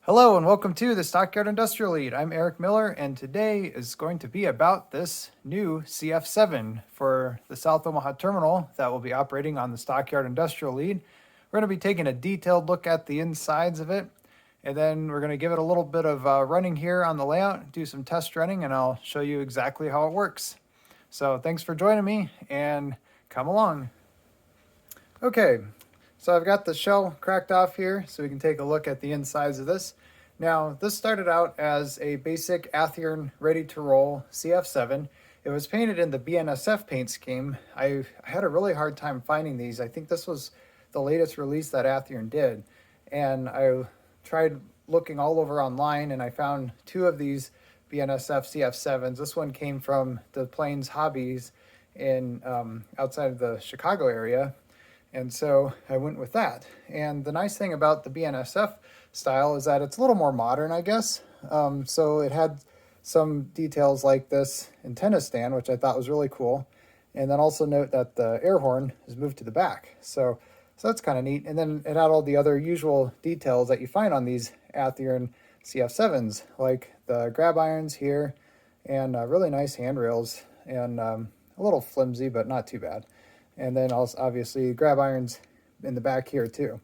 Hello and welcome to the Stockyard Industrial Lead. I'm Eric Miller, and today is going to be about this new CF7 for the South Omaha Terminal that will be operating on the Stockyard Industrial Lead. We're going to be taking a detailed look at the insides of it, and then we're going to give it a little bit of running here on the layout, do some test running, and I'll show you exactly how it works. So thanks for joining me, and come along. Okay. So I've got the shell cracked off here so we can take a look at the insides of this. Now, this started out as a basic Athearn Ready-to-Roll CF7. It was painted in the BNSF paint scheme. I had a really hard time finding these. I think this was the latest release that Athearn did. And I tried looking all over online and I found two of these BNSF CF7s. This one came from the Plains Hobbies in outside of the Chicago area. And so I went with that. And the nice thing about the BNSF style is that it's a little more modern, I guess. So it had some details like this antenna stand, which I thought was really cool. And then also note that the air horn is moved to the back. So that's kind of neat. And then it had all the other usual details that you find on these Athearn CF7s, like the grab irons here and really nice handrails and a little flimsy, but not too bad. And then also obviously grab irons in the back here too.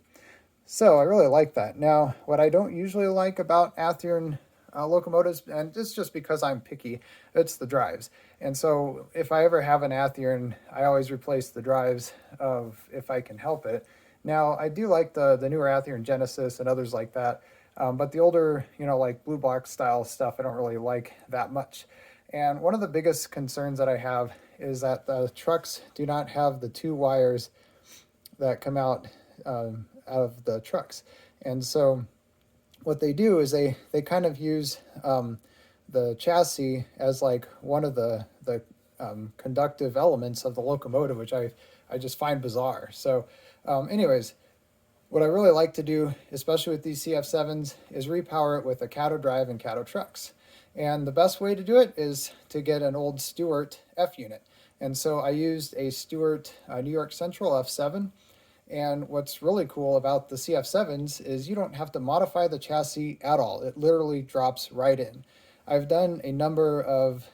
So I really like that. Now, what I don't usually like about Athearn locomotives, and it's just because I'm picky, it's the drives. And so if I ever have an Athearn, I always replace the drives if I can help it. Now, I do like the newer Athearn Genesis and others like that, but the older, like blue block style stuff, I don't really like that much. And one of the biggest concerns that I have is that the trucks do not have the two wires that come out of the trucks. And so what they do is they kind of use the chassis as like one of the conductive elements of the locomotive, which I just find bizarre. So anyways, what I really like to do, especially with these CF7s, is repower it with a Kato drive and Kato trucks. And the best way to do it is to get an old Stewart F unit. And so I used a Stewart New York Central F7. And what's really cool about the CF7s is you don't have to modify the chassis at all. It literally drops right in. I've done a number of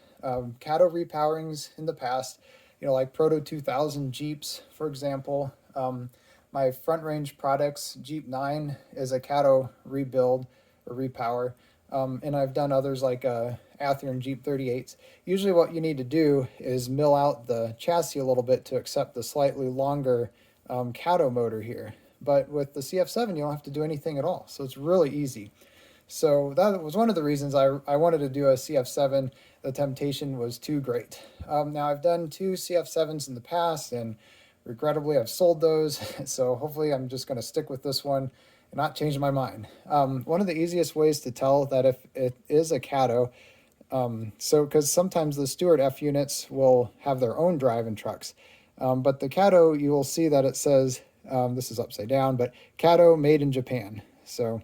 Kato repowerings in the past, like Proto 2000 Jeeps, for example. My front range products, Jeep 9, is a Kato rebuild or repower. And I've done others like Athearn Jeep 38s. Usually what you need to do is mill out the chassis a little bit to accept the slightly longer Kato motor here. But with the CF7, you don't have to do anything at all. So it's really easy. So that was one of the reasons I wanted to do a CF7. The temptation was too great. Now I've done two CF7s in the past, and regrettably I've sold those. So hopefully I'm just going to stick with this one and not change my mind. One of the easiest ways to tell that if it is a Kato, because sometimes the Stewart F units will have their own drive in trucks, but the Kato, you will see that it says, this is upside down, but Kato made in Japan. So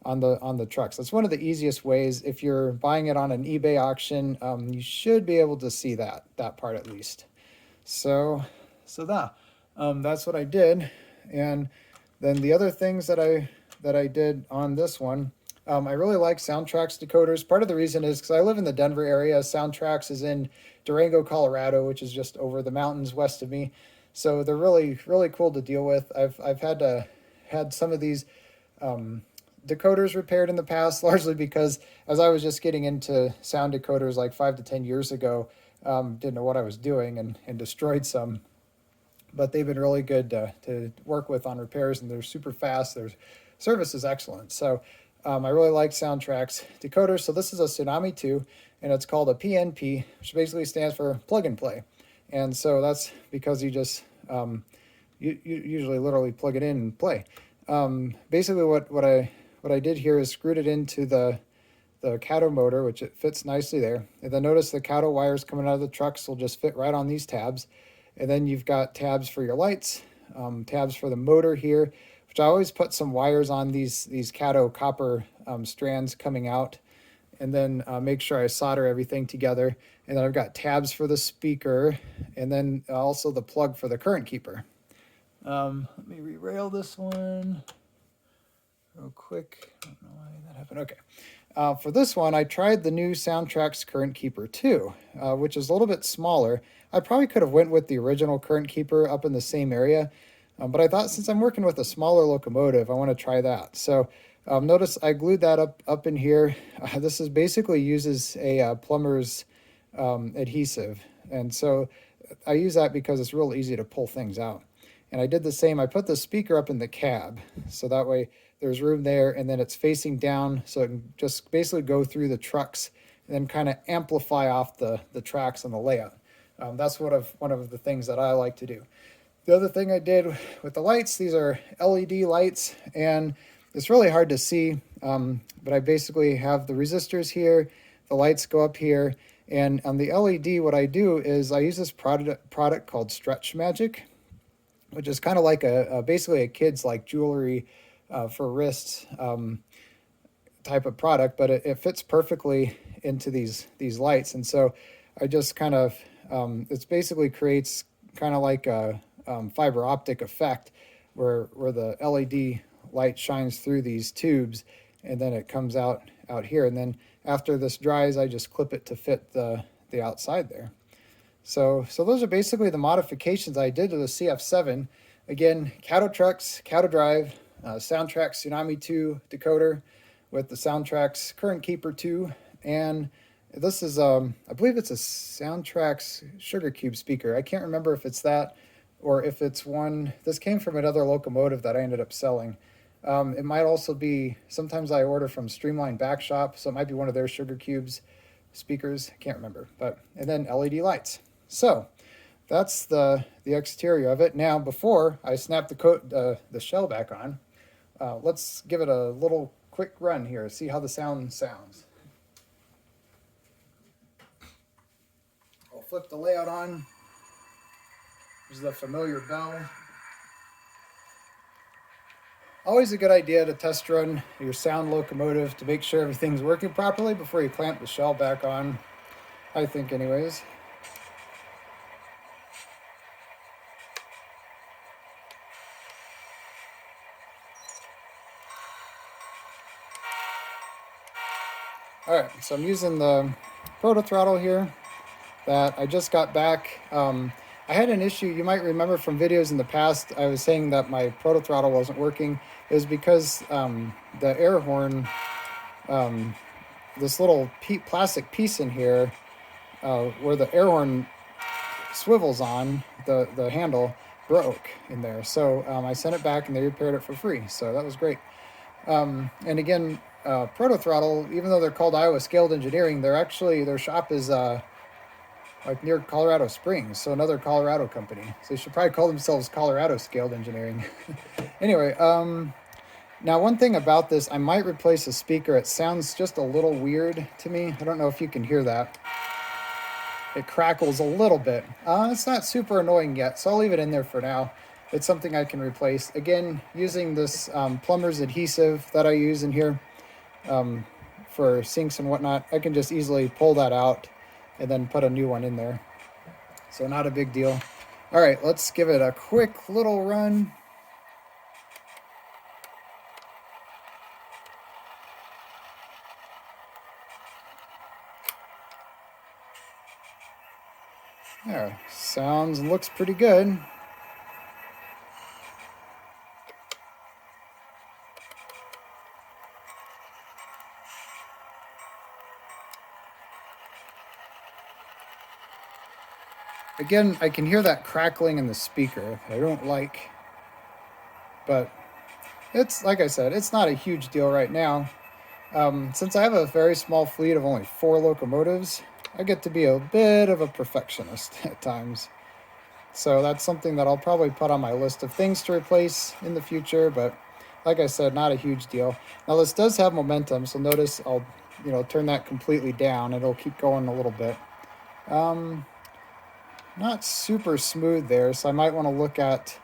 on the trucks, that's one of the easiest ways. If you're buying it on an eBay auction, you should be able to see that part at least. So that's what I did. And then the other things that I did on this one, I really like SoundTraxx decoders. Part of the reason is because I live in the Denver area. SoundTraxx is in Durango, Colorado, which is just over the mountains west of me. So they're really, really cool to deal with. I've had some of these decoders repaired in the past, largely because as I was just getting into sound decoders like 5 to 10 years ago, didn't know what I was doing and destroyed some. But they've been really good to work with on repairs, and they're super fast. Their service is excellent. So I really like SoundTraxx decoders. So this is a Tsunami2, and it's called a PNP, which basically stands for plug and play. And so that's because you just you usually literally plug it in and play. Basically what I did here is screwed it into the Kato motor, which it fits nicely there. And then notice the Kato wires coming out of the trucks will just fit right on these tabs. And then you've got tabs for your lights, tabs for the motor here, which I always put some wires on these Kato copper strands coming out, and then make sure I solder everything together. And then I've got tabs for the speaker, and then also the plug for the current keeper. Let me re-rail this one real quick. I don't know why that happened? Okay. For this one, I tried the new SoundTraxx Current Keeper 2, which is a little bit smaller. I probably could have went with the original Current Keeper up in the same area, but I thought since I'm working with a smaller locomotive, I want to try that. So notice I glued that up in here. This is basically uses a plumber's adhesive, and so I use that because it's real easy to pull things out. And I did the same. I put the speaker up in the cab, so that way there's room there, and then it's facing down, so it can just basically go through the trucks and then kind of amplify off the tracks on the layout. That's one of the things that I like to do. The other thing I did with the lights, these are LED lights, and it's really hard to see, but I basically have the resistors here, the lights go up here, and on the LED, what I do is I use this product called Stretch Magic, which is kind of like basically a kid's like jewelry for wrists type of product, but it fits perfectly into these lights. And so I just kind of, it basically creates kind of like a fiber optic effect where the LED light shines through these tubes, and then it comes out here. And then after this dries, I just clip it to fit the outside there. So those are basically the modifications I did to the CF7. Again, Kato trucks, Kato drive, SoundTraxx Tsunami2 decoder with the SoundTraxx Current Keeper 2, and this is I believe it's a SoundTraxx Sugar Cube speaker. I can't remember if it's that or if it's one. This came from another locomotive that I ended up selling. It might also be, sometimes I order from Streamline Backshop, so it might be one of their Sugar Cubes speakers. I can't remember, and then LED lights. So that's the exterior of it. Now, before I snap the shell back on, let's give it a little quick run here, see how the sound sounds. I'll flip the layout on. There's the familiar bell. Always a good idea to test run your sound locomotive to make sure everything's working properly before you clamp the shell back on, I think anyways. Alright, so I'm using the proto throttle here that I just got back. I had an issue, you might remember from videos in the past, I was saying that my proto throttle wasn't working. It was because the air horn, this little plastic piece in here where the air horn swivels on, the handle, broke in there. So I sent it back and they repaired it for free, so that was great. And again, proto throttle, even though they're called Iowa Scaled Engineering, their shop is like near Colorado Springs, so another Colorado company. So they should probably call themselves Colorado Scaled Engineering. Anyway, now one thing about this, I might replace a speaker. It sounds just a little weird to me. I don't know if you can hear that. It crackles a little bit. It's not super annoying yet, so I'll leave it in there for now. It's something I can replace. Again, using this plumber's adhesive that I use in here for sinks and whatnot, I can just easily pull that out and then put a new one in there. So not a big deal. All right, let's give it a quick little run. There, sounds and looks pretty good. Again, I can hear that crackling in the speaker. I don't like, but it's, like I said, it's not a huge deal right now. Since I have a very small fleet of only 4 locomotives, I get to be a bit of a perfectionist at times. So that's something that I'll probably put on my list of things to replace in the future, but like I said, not a huge deal. Now this does have momentum, so notice I'll turn that completely down. It'll keep going a little bit. Not super smooth there, so I might want to look at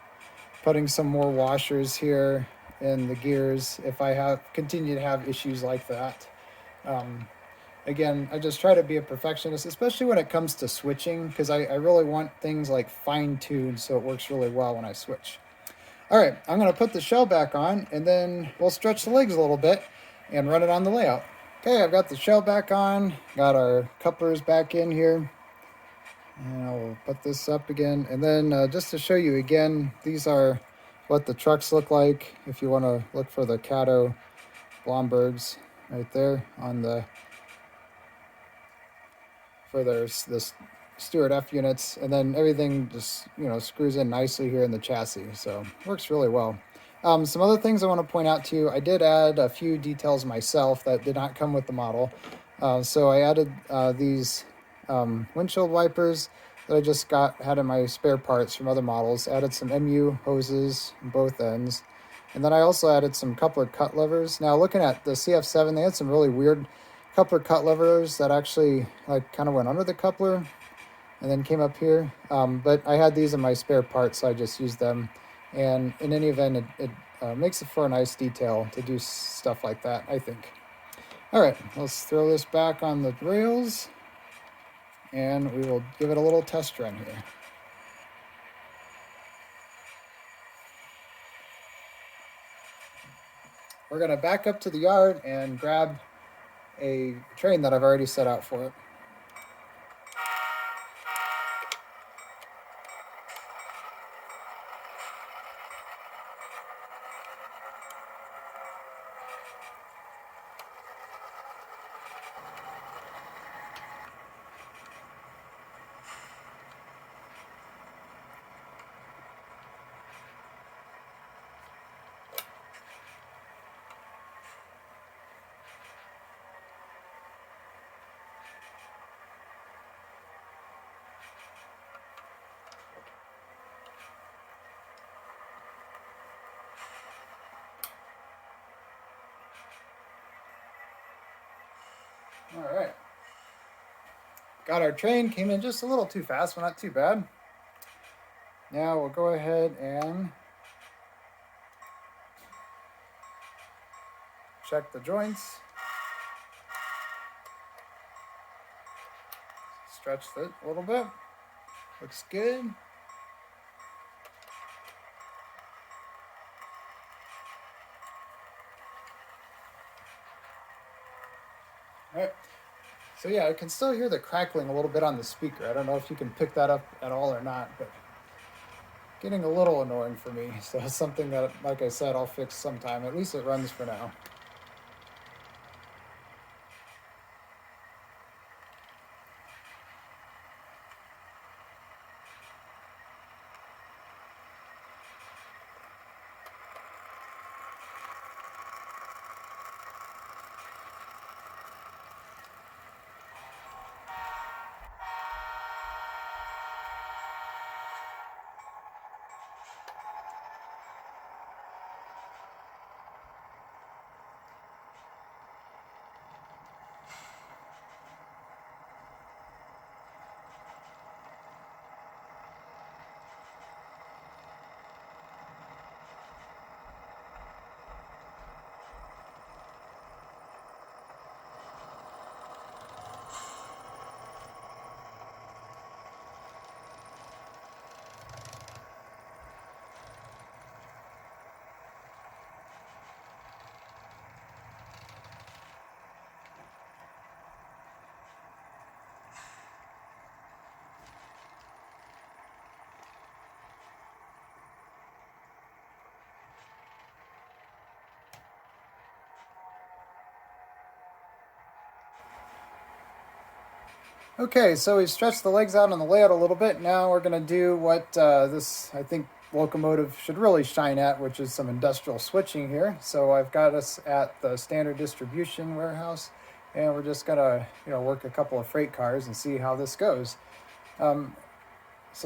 putting some more washers here in the gears if I continue to have issues like that. Again, I just try to be a perfectionist, especially when it comes to switching, because I really want things like fine-tuned so it works really well when I switch. All right, I'm going to put the shell back on, and then we'll stretch the legs a little bit. and run it on the layout. Okay, I've got the shell back on, got our couplers back in here, and I'll put this up again. And then just to show you again, these are what the trucks look like if you want to look for the Kato Blombergs right there on the for the Stewart F units, and then everything just screws in nicely here in the chassis, so works really well. Some other things I want to point out to you, I did add a few details myself that did not come with the model. So I added these windshield wipers that I just had in my spare parts from other models, added some MU hoses on both ends, and then I also added some coupler cut levers. Now looking at the CF7, they had some really weird coupler cut levers that actually kind of went under the coupler and then came up here, but I had these in my spare parts, so I just used them. And in any event, it makes it for a nice detail to do stuff like that, I think. All right, let's throw this back on the rails, and we will give it a little test run here. We're going to back up to the yard and grab a train that I've already set out for it. All right. Got our train, came in just a little too fast, but not too bad. Now we'll go ahead and check the joints. Stretch it a little bit. Looks good. All right. So yeah, I can still hear the crackling a little bit on the speaker. I don't know if you can pick that up at all or not, but getting a little annoying for me. So it's something that, like I said, I'll fix sometime. At least it runs for now. Okay, so we've stretched the legs out on the layout a little bit. Now we're going to do what this, I think, locomotive should really shine at, which is some industrial switching here. So I've got us at the standard distribution warehouse, and we're just going to work a couple of freight cars and see how this goes. So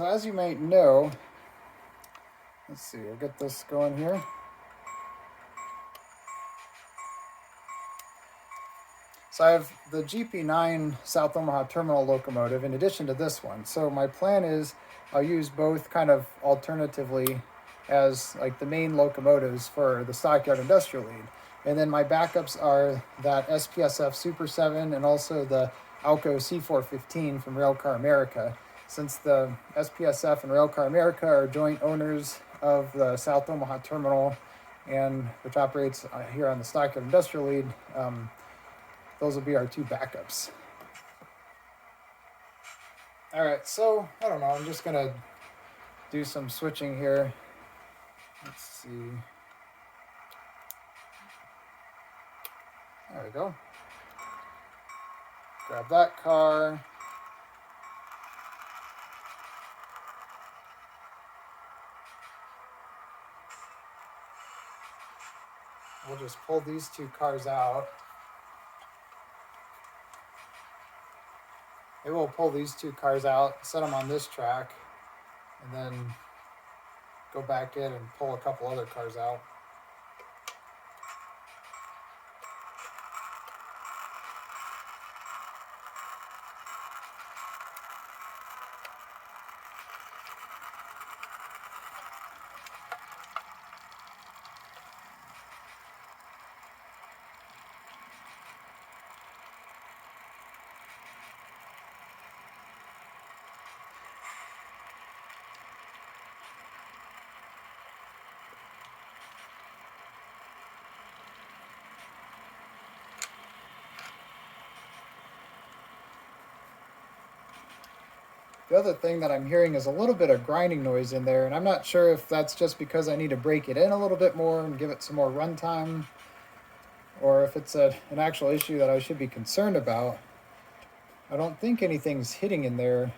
as you might know, let's see, we'll get this going here. So I have the GP9 South Omaha Terminal locomotive in addition to this one. So my plan is I'll use both kind of alternatively as like the main locomotives for the Stockyard Industrial Lead. And then my backups are that SPSF Super 7 and also the Alco C415 from Railcar America. Since the SPSF and Railcar America are joint owners of the South Omaha Terminal and which operates here on the Stockyard Industrial Lead. Those will be our two backups. All right, so I don't know, I'm just gonna do some switching here. Let's see. There we go. Grab that car. We'll just pull these two cars out. Maybe we'll pull these two cars out, set them on this track, and then go back in and pull a couple other cars out. The other thing that I'm hearing is a little bit of grinding noise in there, and I'm not sure if that's just because I need to break it in a little bit more and give it some more runtime, or if it's an actual issue that I should be concerned about. I don't think anything's hitting in there,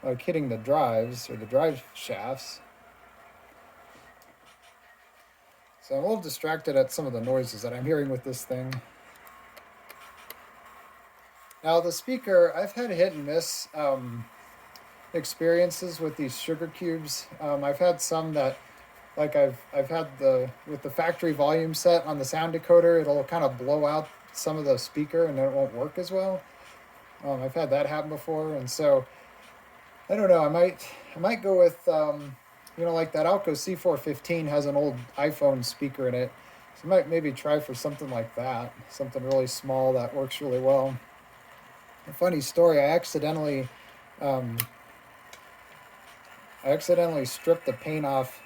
like hitting the drives or the drive shafts. So I'm a little distracted at some of the noises that I'm hearing with this thing. Now the speaker, I've had hit and miss experiences with these sugar cubes. I've had some that, like I've had with the factory volume set on the sound decoder, it'll kind of blow out some of the speaker and then it won't work as well. I've had that happen before, and so I don't know. I might go with like that Alco C415 has an old iPhone speaker in it, so I might maybe try for something like that, something really small that works really well. A funny story, I accidentally stripped the paint off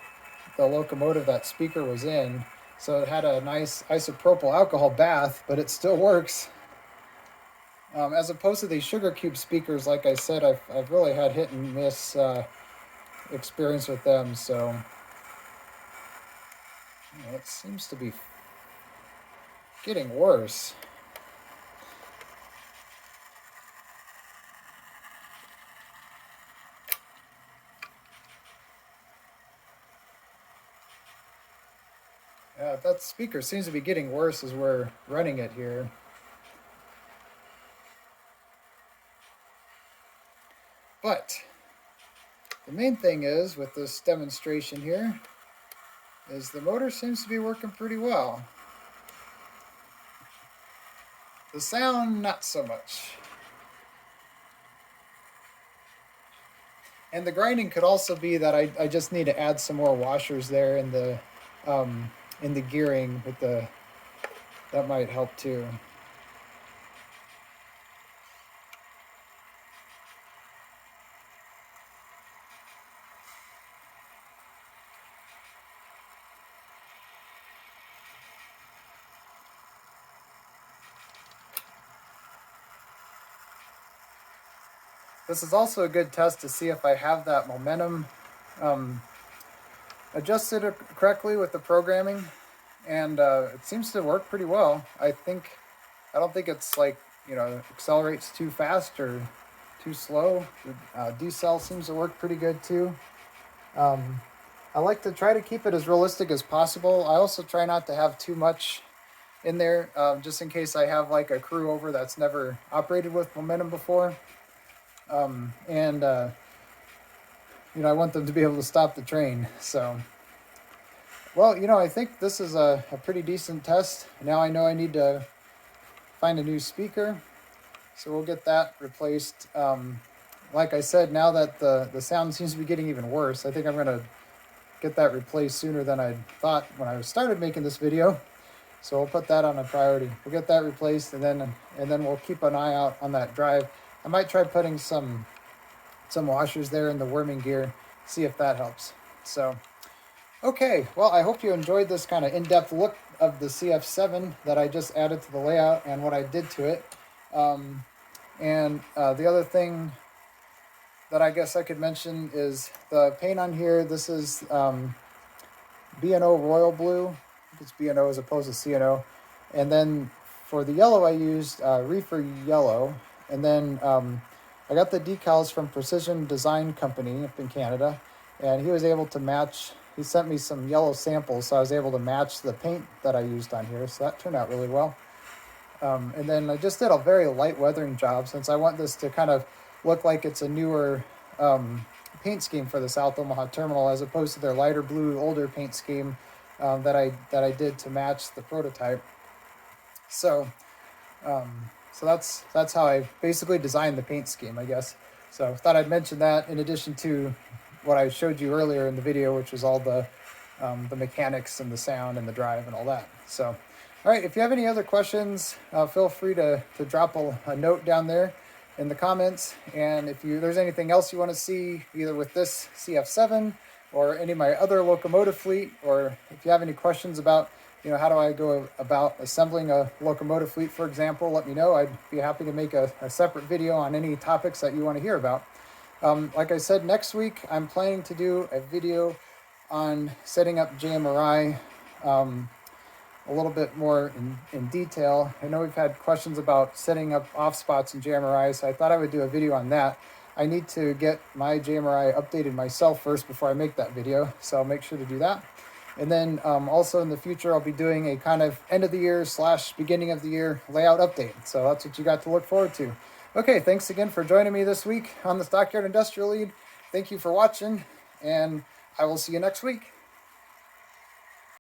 the locomotive that speaker was in, so it had a nice isopropyl alcohol bath, but it still works. As opposed to these sugar cube speakers, like I said, I've really had hit and miss experience with them, so it seems to be getting worse. That speaker seems to be getting worse as we're running it here. But the main thing is, with this demonstration here, is the motor seems to be working pretty well. The sound, not so much. And the grinding could also be that I just need to add some more washers there in the gearing with that might help too. This is also a good test to see if I have that momentum adjusted correctly with the programming, and it seems to work pretty well. I don't think it's like, accelerates too fast or too slow. The decel seems to work pretty good too. I like to try to keep it as realistic as possible. I also try not to have too much in there, just in case I have like a crew over that's never operated with momentum before. I want them to be able to stop the train. So, well, I think this is a pretty decent test. Now I know I need to find a new speaker, so we'll get that replaced. Like I said, now that the sound seems to be getting even worse, I think I'm going to get that replaced sooner than I thought when I started making this video. So we'll put that on a priority. We'll get that replaced, and then we'll keep an eye out on that drive. I might try putting some washers there in the worming gear, see if that helps. So Okay, well, I hope you enjoyed this kind of in-depth look of the CF7 that I just added to the layout and what I did to it. The other thing that I guess I could mention is the paint on here. This is B&O Royal Blue. It's B&O as opposed to C&O. And then for the yellow, I used Reefer Yellow. And then I got the decals from Precision Design Company up in Canada. And he was able to match, he sent me some yellow samples, so I was able to match the paint that I used on here. So that turned out really well. And then I just did a very light weathering job since I want this to kind of look like it's a newer paint scheme for the South Omaha Terminal as opposed to their lighter blue, older paint scheme that I did to match the prototype. So that's how I basically designed the paint scheme, I guess. So I thought I'd mention that in addition to what I showed you earlier in the video, which was all the mechanics and the sound and the drive and all that. So, all right, if you have any other questions, feel free to drop a note down there in the comments. And if there's anything else you want to see, either with this CF7 or any of my other locomotive fleet, or if you have any questions about, how do I go about assembling a locomotive fleet, for example, let me know. I'd be happy to make a separate video on any topics that you want to hear about. Like I said, next week I'm planning to do a video on setting up JMRI a little bit more in detail. I know we've had questions about setting up off spots in JMRI, so I thought I would do a video on that. I need to get my JMRI updated myself first before I make that video, so I'll make sure to do that. And then also in the future, I'll be doing a kind of end of the year / beginning of the year layout update. So that's what you got to look forward to. Okay, thanks again for joining me this week on the Stockyard Industrial Lead. Thank you for watching, and I will see you next week.